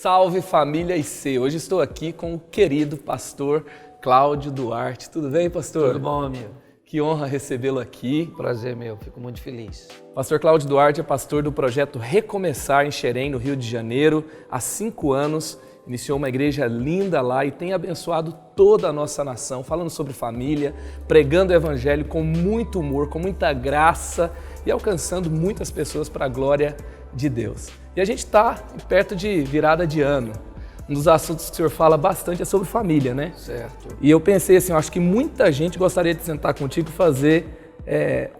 Salve família IC! Hoje estou aqui com o querido pastor Cláudio Duarte. Tudo bem, pastor? Tudo bom, amigo. Que honra recebê-lo aqui. Prazer meu, fico muito feliz. Pastor Cláudio Duarte é pastor do projeto Recomeçar em Xerém, no Rio de Janeiro, há 5 anos. Iniciou uma igreja linda lá e tem abençoado toda a nossa nação, falando sobre família, pregando o evangelho com muito humor, com muita graça e alcançando muitas pessoas para a glória de Deus. E a gente está perto de virada de ano. Um dos assuntos que o senhor fala bastante é sobre família, né? Certo. E eu pensei assim, eu acho que muita gente gostaria de sentar contigo e fazer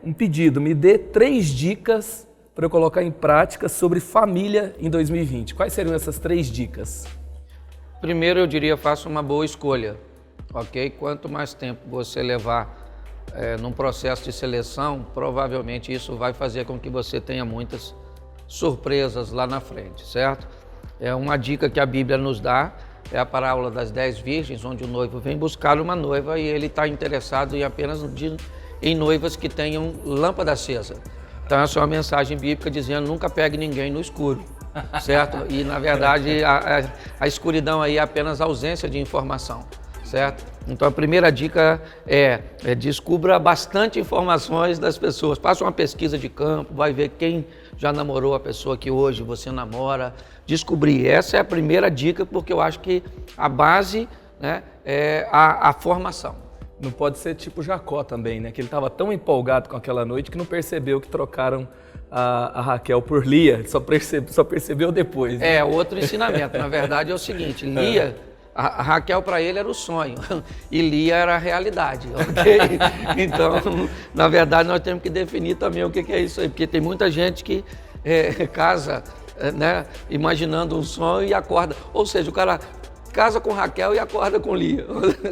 um pedido. Me dê 3 dicas para eu colocar em prática sobre família em 2020. Quais seriam essas 3 dicas? Primeiro eu diria, faça uma boa escolha, ok? Quanto mais tempo você levar num processo de seleção, provavelmente isso vai fazer com que você tenha muitas surpresas lá na frente, certo? É uma dica que a Bíblia nos dá, é a parábola das 10 virgens, onde o noivo vem buscar uma noiva e ele está interessado em noivas que tenham lâmpada acesa. Então essa é uma mensagem bíblica dizendo, nunca pegue ninguém no escuro, certo? E na verdade a escuridão aí é apenas ausência de informação, certo? Então a primeira dica é descubra bastante informações das pessoas, faça uma pesquisa de campo, vai ver quem já namorou a pessoa que hoje você namora, descobrir. Essa é a primeira dica, porque eu acho que a base, né, é a formação. Não pode ser tipo Jacó também, né? Que ele estava tão empolgado com aquela noite que não percebeu que trocaram a Raquel por Lia, só percebeu depois. Né? É, outro ensinamento. Na verdade é o seguinte, Lia, a Raquel para ele era o sonho e Lia era a realidade, ok? Então, na verdade nós temos que definir também o que é isso aí, porque tem muita gente que casa, né, imaginando um sonho e acorda, ou seja, o cara casa com Raquel e acorda com Lia.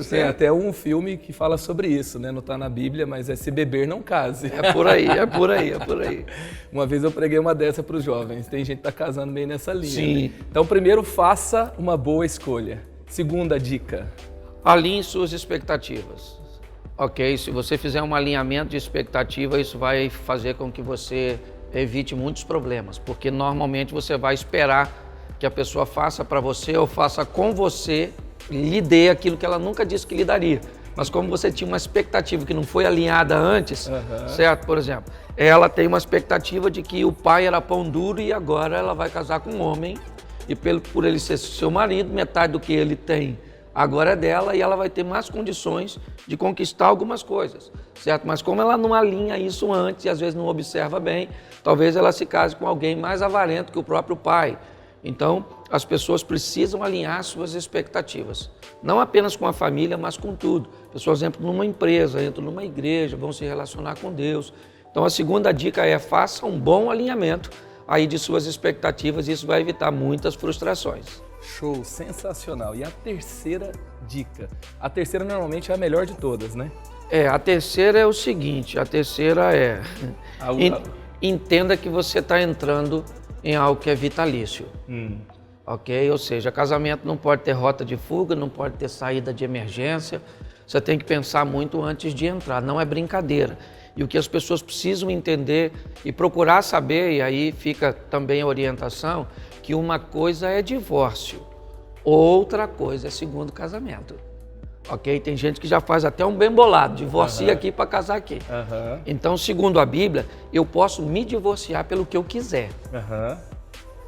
Tem até um filme que fala sobre isso, né? Não está na Bíblia, mas é Se Beber Não Case. É por aí, é por aí, é por aí. Uma vez eu preguei uma dessa para os jovens, tem gente que está casando meio nessa linha. Sim. Né? Então, primeiro, faça uma boa escolha. Segunda dica. Alinhe suas expectativas. Ok, se você fizer um alinhamento de expectativa, isso vai fazer com que você evite muitos problemas, porque normalmente você vai esperar que a pessoa faça para você ou faça com você, lhe dê aquilo que ela nunca disse que lhe daria. Mas como você tinha uma expectativa que não foi alinhada antes, certo? Por exemplo, ela tem uma expectativa de que o pai era pão duro e agora ela vai casar com um homem e por ele ser seu marido, metade do que ele tem agora é dela e ela vai ter mais condições de conquistar algumas coisas, certo? Mas como ela não alinha isso antes e às vezes não observa bem, talvez ela se case com alguém mais avarento que o próprio pai. Então, as pessoas precisam alinhar suas expectativas, não apenas com a família, mas com tudo. Pessoas entram numa empresa, entram numa igreja, vão se relacionar com Deus. Então, a segunda dica é faça um bom alinhamento aí de suas expectativas e isso vai evitar muitas frustrações. Show, sensacional. E a terceira dica? A terceira normalmente é a melhor de todas, né? A terceira é o seguinte, a terceira é entenda que você está entrando em algo que é vitalício, ok? Ou seja, casamento não pode ter rota de fuga, não pode ter saída de emergência, você tem que pensar muito antes de entrar, não é brincadeira. E o que as pessoas precisam entender e procurar saber, e aí fica também a orientação, que uma coisa é divórcio, outra coisa é segundo casamento, ok? Tem gente que já faz até um bem bolado, divorcia aqui para casar aqui. Então, segundo a Bíblia, eu posso me divorciar pelo que eu quiser.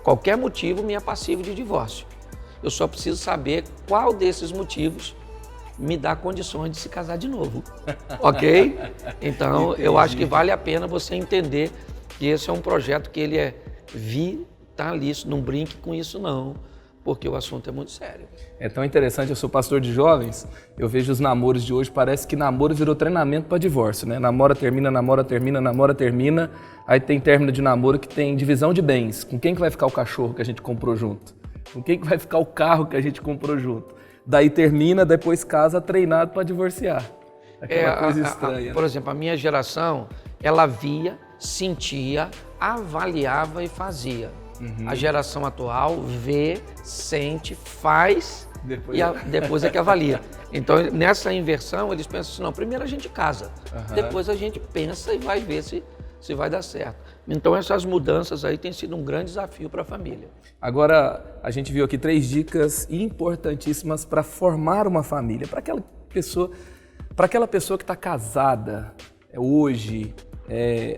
Qualquer motivo me é passível de divórcio. Eu só preciso saber qual desses motivos me dá condições de se casar de novo, ok? Então, eu acho que vale a pena você entender que esse é um projeto que ele é vitalício, não brinque com isso não, porque o assunto é muito sério. É tão interessante, eu sou pastor de jovens, eu vejo os namoros de hoje, parece que namoro virou treinamento para divórcio, né? Namora, termina, namora, termina, namora, termina, aí tem término de namoro que tem divisão de bens. Com quem que vai ficar o cachorro que a gente comprou junto? Com quem que vai ficar o carro que a gente comprou junto? Daí termina, depois casa, treinado para divorciar. Aquela coisa estranha. Por exemplo, a minha geração, ela via, sentia, avaliava e fazia. A geração atual vê, sente, faz depois é que avalia. Então, nessa inversão, eles pensam assim, não, primeiro a gente casa, depois a gente pensa e vai ver se se vai dar certo. Então essas mudanças aí têm sido um grande desafio para a família. Agora, a gente viu aqui 3 dicas importantíssimas para formar uma família, para aquela pessoa que está casada hoje.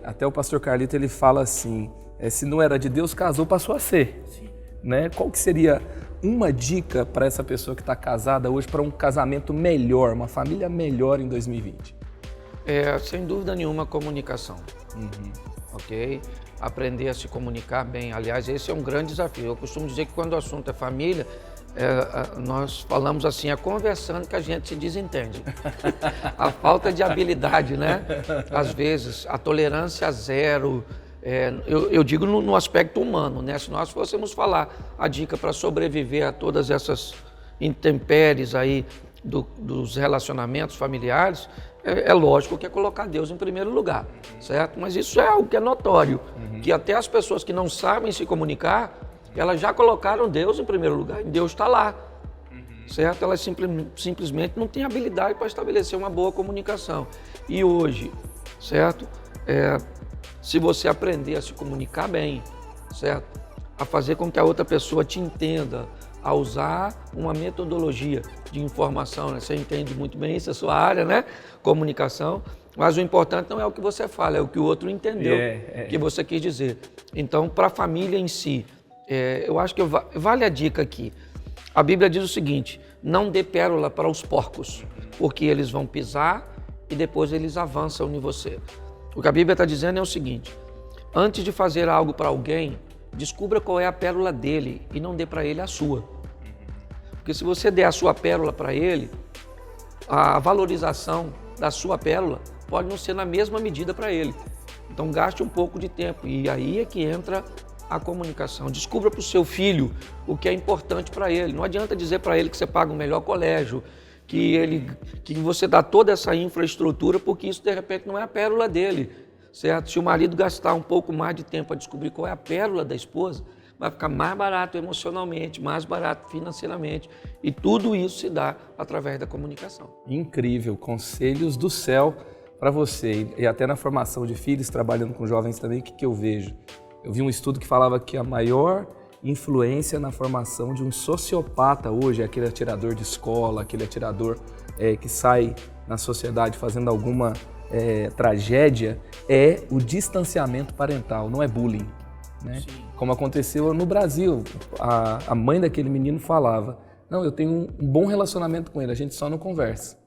Até o pastor Carlito ele fala assim, se não era de Deus, casou, passou a ser. Sim. Né? Qual que seria uma dica para essa pessoa que está casada hoje para um casamento melhor, uma família melhor em 2020? Sem dúvida nenhuma, comunicação. Ok? Aprender a se comunicar bem. Aliás, esse é um grande desafio. Eu costumo dizer que quando o assunto é família, nós falamos assim, é conversando que a gente se desentende. A falta de habilidade, né? Às vezes, a tolerância zero. Eu digo no aspecto humano, né? Se nós fôssemos falar a dica para sobreviver a todas essas intempéries aí dos relacionamentos familiares, é lógico que é colocar Deus em primeiro lugar, certo? Mas isso é algo que é notório, que até as pessoas que não sabem se comunicar, elas já colocaram Deus em primeiro lugar, e Deus está lá, certo? Elas simplesmente não têm habilidade para estabelecer uma boa comunicação. E hoje, certo? Se você aprender a se comunicar bem, certo? A fazer com que a outra pessoa te entenda, a usar uma metodologia de informação, né? Você entende muito bem isso, é a sua área, né? Comunicação, mas o importante não é o que você fala, é o que o outro entendeu, que você quis dizer. Então, para a família em si, eu acho que vale a dica aqui. A Bíblia diz o seguinte, não dê pérola para os porcos, porque eles vão pisar e depois eles avançam em você. O que a Bíblia está dizendo é o seguinte, antes de fazer algo para alguém, descubra qual é a pérola dele e não dê para ele a sua. Porque se você der a sua pérola para ele, a valorização da sua pérola pode não ser na mesma medida para ele. Então gaste um pouco de tempo e aí é que entra a comunicação. Descubra para o seu filho o que é importante para ele. Não adianta dizer para ele que você paga o melhor colégio, que você dá toda essa infraestrutura, porque isso de repente não é a pérola dele. Certo? Se o marido gastar um pouco mais de tempo a descobrir qual é a pérola da esposa, vai ficar mais barato emocionalmente, mais barato financeiramente. E tudo isso se dá através da comunicação. Incrível, conselhos do céu para você. E até na formação de filhos, trabalhando com jovens também, o que eu vejo? Eu vi um estudo que falava que a maior influência na formação de um sociopata hoje, aquele atirador de escola, aquele atirador que sai na sociedade fazendo alguma tragédia, é o distanciamento parental, não é bullying, né? Como aconteceu no Brasil, a mãe daquele menino falava, não, eu tenho um bom relacionamento com ele, a gente só não conversa.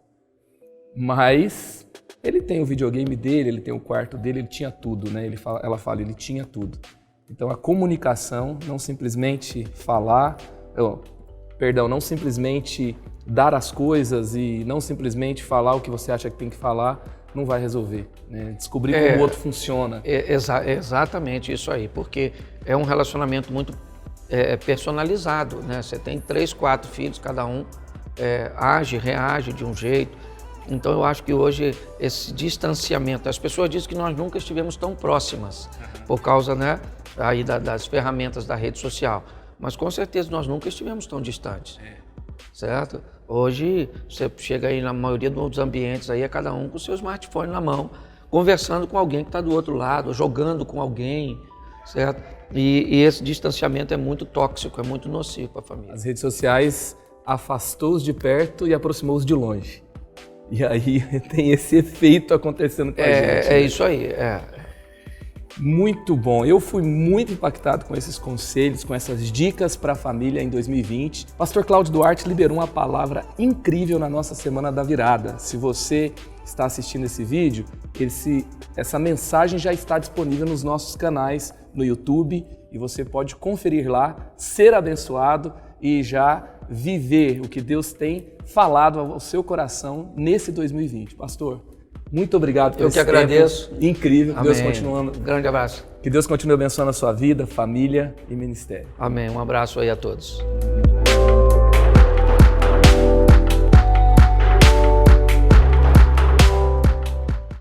Mas ele tem o videogame dele, ele tem o quarto dele, ele tinha tudo, né? Ela fala, ele tinha tudo. Então a comunicação, não simplesmente não simplesmente dar as coisas e não simplesmente falar o que você acha que tem que falar, não vai resolver, né? Descobrir como o outro funciona. Exatamente isso aí, porque é um relacionamento muito personalizado, né? Você tem 3, 4 filhos, cada um reage de um jeito. Então eu acho que hoje esse distanciamento, as pessoas dizem que nós nunca estivemos tão próximas por causa, né, aí das ferramentas da rede social, mas com certeza nós nunca estivemos tão distantes. Certo? Hoje, você chega aí na maioria dos ambientes, aí é cada um com o seu smartphone na mão, conversando com alguém que está do outro lado, jogando com alguém, certo? E esse distanciamento é muito tóxico, é muito nocivo para a família. As redes sociais afastou-os de perto e aproximou-os de longe. E aí tem esse efeito acontecendo com a gente. É isso aí, Muito bom. Eu fui muito impactado com esses conselhos, com essas dicas para a família em 2020. Pastor Cláudio Duarte liberou uma palavra incrível na nossa Semana da Virada. Se você está assistindo esse vídeo, essa mensagem já está disponível nos nossos canais no YouTube e você pode conferir lá, ser abençoado e já viver o que Deus tem falado ao seu coração nesse 2020. Pastor, muito obrigado pelo Eu que agradeço. Incrível. Amém. Deus continuando. Um grande abraço. Que Deus continue abençoando a sua vida, família e ministério. Amém. Um abraço aí a todos.